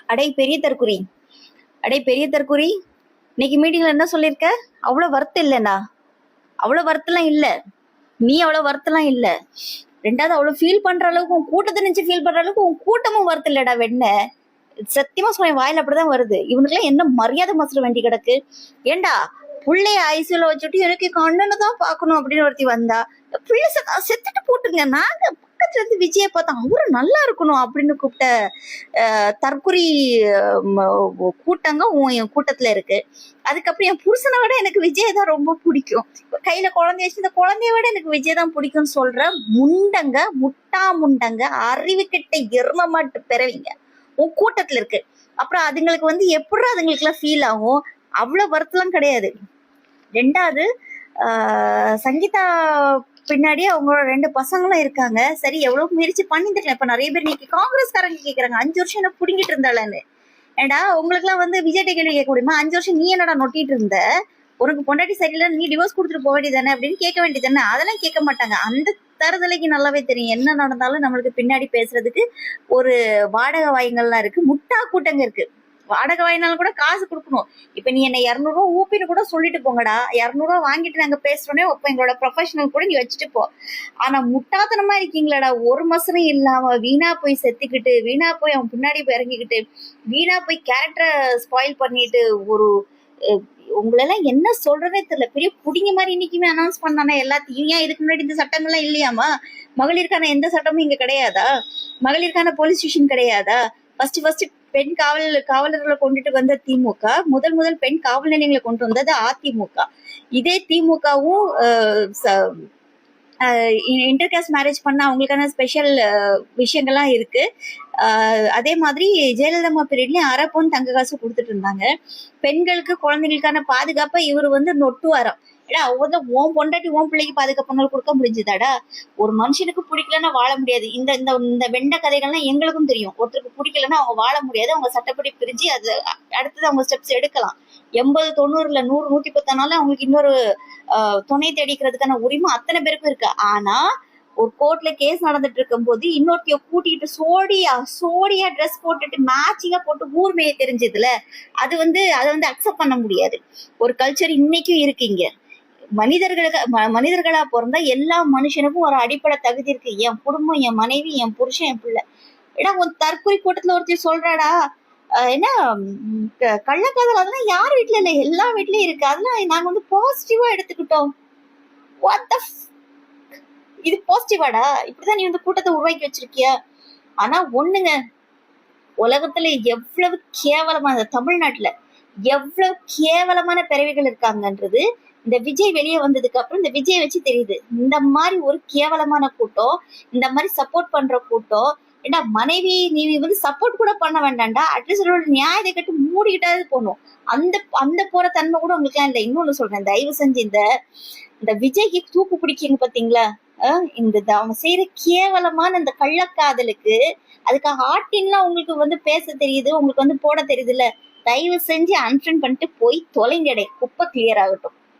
அடே பெரிய தற்குறி, அடே பெரிய தற்குறி, இன்னைக்கு மீட்டிங்ல என்ன சொல்லியிருக்க? அவ்வளவு வருத்தம் இல்லைண்ணா, அவ்வளவு வருத்தம்லாம் இல்ல. நீ அவ்வளவு வருத்தம்லாம் இல்ல. ரெண்டாவது அவ்வளவு ஃபீல் பண்ற அளவுக்கு உன் கூட்டத்தை நினைச்சு ஃபீல் பண்ற அளவுக்கு உன் கூட்டமும் வருத்தம் இல்லடா வெண்ண. சத்தியமா சொல்றேன், வாயில அப்படிதான் வருது. இவனுக்குலாம் என்ன மரியாதை மசர வேண்டி கிடக்கு? ஏண்டா புள்ளைய ஐசியூல வச்சுட்டு எனக்கு கண்ணனை தான் பாக்கணும் அப்படின்னு ஒருத்தி வந்தா, பிள்ளை செத்துட்டு போட்டுங்க. நாங்க பக்கத்துல இருந்து விஜய பார்த்தோம், அவரு நல்லா இருக்கணும் அப்படின்னு கூப்பிட்ட தற்குறி கூட்டங்க உன் கூட்டத்துல இருக்கு. அதுக்கப்புறம் என் புருஷனை விட எனக்கு விஜய் தான் ரொம்ப பிடிக்கும். கையில குழந்தைய வச்சு இந்த குழந்தைய விட எனக்கு விஜய் தான் பிடிக்கும்னு சொல்ற முண்டங்க, முட்டா முண்டங்க, அறிவு கிட்ட எரும மாட்டு பிறவிங்க உன் கூட்டத்துல இருக்கு. அப்புறம் அதுங்களுக்கு வந்து எப்படி அதுங்களுக்கு எல்லாம் ஃபீல் ஆகும்? அவ்வளவு வருத்தம் கிடையாது. ரெண்டாவது சங்கீதா பின்னாடி அவங்களோட 2 பசங்களும் இருக்காங்க. சரி, எவ்வளவு முயற்சி பண்ணிருக்கலாம். இப்ப நிறைய பேர் நீங்க காங்கிரஸ்காரங்க கேக்குறாங்க 5 வருஷம் என்ன புடுங்கிட்டு இருந்தாலன்னு. ஏண்டா உங்களுக்கு எல்லாம் வந்து விஜய் கேள்வி கேட்க முடியுமா? 5 வருஷம் நீ என்னடா நொட்டிட்டு இருந்த? உனக்கு பொண்டாட்டி சரியில்லை, நீ டிவோர்ஸ் கொடுத்துட்டு போக வேண்டியதானே அப்படின்னு கேட்க வேண்டியதானே? அதெல்லாம் கேட்க மாட்டாங்க. அந்த தருதலைக்கு நல்லாவே தெரியும் என்ன நடந்தாலும் நம்மளுக்கு பின்னாடி பேசுறதுக்கு ஒரு வாடகை வாய்ங்கள்லாம் இருக்கு, முட்டா கூட்டங்க இருக்கு. வாடகை வாங்கினாலும் கூட காசு கொடுக்கணும். இப்ப நீ என்ன 200 ரூபா ஊப்பின்னு கூட சொல்லிட்டு போங்கடா, 200 ரூபா வாங்கிட்டு நாங்க பேசுறோன்னே அப்ப எங்களோட ப்ரொஃபஷனல் கூட நீ வச்சுட்டு போ. ஆனா முட்டாத்தனமா இருக்கீங்களாடா, ஒரு மசரம் இல்லாம வீணா போய் செத்துக்கிட்டு, வீணா போய் அவன் பின்னாடி போய் இறங்கிக்கிட்டு, வீணா போய் கேரக்டரை ஸ்பாயில் பண்ணிட்டு, ஒரு உங்களெல்லாம் என்ன சொல்றதே தெரியல. பெரிய புடிங்க மாதிரி இன்னைக்குமே அனௌன்ஸ் பண்ணானே எல்லாத்தையும். ஏன் இதுக்கு முன்னாடி இந்த சட்டங்கள்லாம் இல்லையாமா? மகளிருக்கான எந்த சட்டமும் இங்க கிடையாதா? மகளிருக்கான போலீஸ் ஸ்டேஷன் கிடையாதா? ஃபர்ஸ்ட் பெண் காவலர்களை கொண்டுட்டு வந்த திமுக, முதல் பெண் காவல் நிலையங்களை கொண்டு வந்தது அதிமுக. இதே திமுகவும் இன்டர்காஸ்ட் மேரேஜ் பண்ண அவங்களுக்கான ஸ்பெஷல் விஷயங்கள்லாம் இருக்கு. அதே மாதிரி ஜெயலலிதா பீரியட்லயும் அரைப்பொன் தங்க காசு கொடுத்துட்டு இருந்தாங்க. பெண்களுக்கு குழந்தைகளுக்கான பாதுகாப்பை இவர் வந்து நொட்டுவாராம். ஏடா அவங்க ஓன் பொண்டாட்டி ஓன் பிள்ளைக்கு பாதுகாப்பு கொடுக்க முடிஞ்சுதாடா? ஒரு மனுஷனுக்கு பிடிக்கலன்னா வாழ முடியாது. இந்த இந்த வெண்ட கதைகள்லாம் எங்களுக்கும் தெரியும். ஒருத்தருக்கு பிடிக்கலன்னா அவங்க வாழ முடியாது. அவங்க சட்டப்படி பிரிஞ்சு அது அடுத்தது அவங்க ஸ்டெப்ஸ் எடுக்கலாம். 80, 90, 100, 110 நாள் அவங்களுக்கு இன்னொரு துணை தேடிக்கிறதுக்கான உரிமை அத்தனை பேருக்கும் இருக்கு. ஆனா ஒரு கோர்ட்ல கேஸ் நடந்துட்டு இருக்கும் போது இன்னொருத்தைய கூட்டிட்டு சோடியா ட்ரெஸ் போட்டுட்டு மேட்சிங்கா போட்டு ஊர்மையை தெரிஞ்சதுல அதை வந்து அக்செப்ட் பண்ண முடியாது. ஒரு கல்ச்சர் இன்னைக்கும் இருக்கு இங்க. மனிதர்களா பிறந்தா எல்லா மனுஷனுக்கும் ஒரு அடிப்படை தகுதி இருக்கு. என் குடும்பம், என் மனைவி, என் புருஷன், என் பிள்ளை. ஏன்னா உன் தற்கொலை கூட்டத்துல ஒருத்தர் சொல்றாடா என்ன கள்ளக்காதல், அதெல்லாம் யார் வீட்டுல இல்ல, எல்லா வீட்லயும் இருக்கு. அதெல்லாம் நாங்க வந்து பாசிட்டிவா எடுத்துக்கிட்டோம். இது பாசிட்டிவாடா? இப்படிதான் நீ வந்து கூட்டத்தை உருவாக்கி வச்சிருக்கிய. ஆனா ஒண்ணுங்க, உலகத்துல எவ்வளவு கேவலமான, தமிழ்நாட்டுல எவ்வளவு கேவலமான பிறவிகள் இருக்காங்கன்றது இந்த விஜய் வெளியே வந்ததுக்கு அப்புறம் இந்த விஜய் வச்சு தெரியுது. இந்த மாதிரி ஒரு கேவலமான கூட்டம், இந்த மாதிரி சப்போர்ட் பண்ற கூட்டம். ஏன்னா மனைவி நீ வந்து சப்போர்ட் கூட பண்ண வேண்டாம்டா, அட்லீஸ்ட் நியாயத்தை கட்டு மூடிக்கிட்டாவது போகணும். அந்த போற தன்மை கூட உங்களுக்கு எல்லாம் இல்லை. இன்னொன்னு சொல்றேன், தயவு செஞ்சு இந்த விஜய்க்கு தூக்கு பிடிக்கீங்க பாத்தீங்களா? இந்த அவன் செய்யற கேவலமான இந்த கள்ளக்காதலுக்கு அதுக்காக ஆட்டின்லாம் உங்களுக்கு வந்து பேச தெரியுது, உங்களுக்கு வந்து போட தெரியுது இல்ல? தயவு செஞ்சு அன்ஃப்ரெண்ட் பண்ணிட்டு போய் தொலைங்கடை, குப்பை கிளியர் ஆகட்டும்.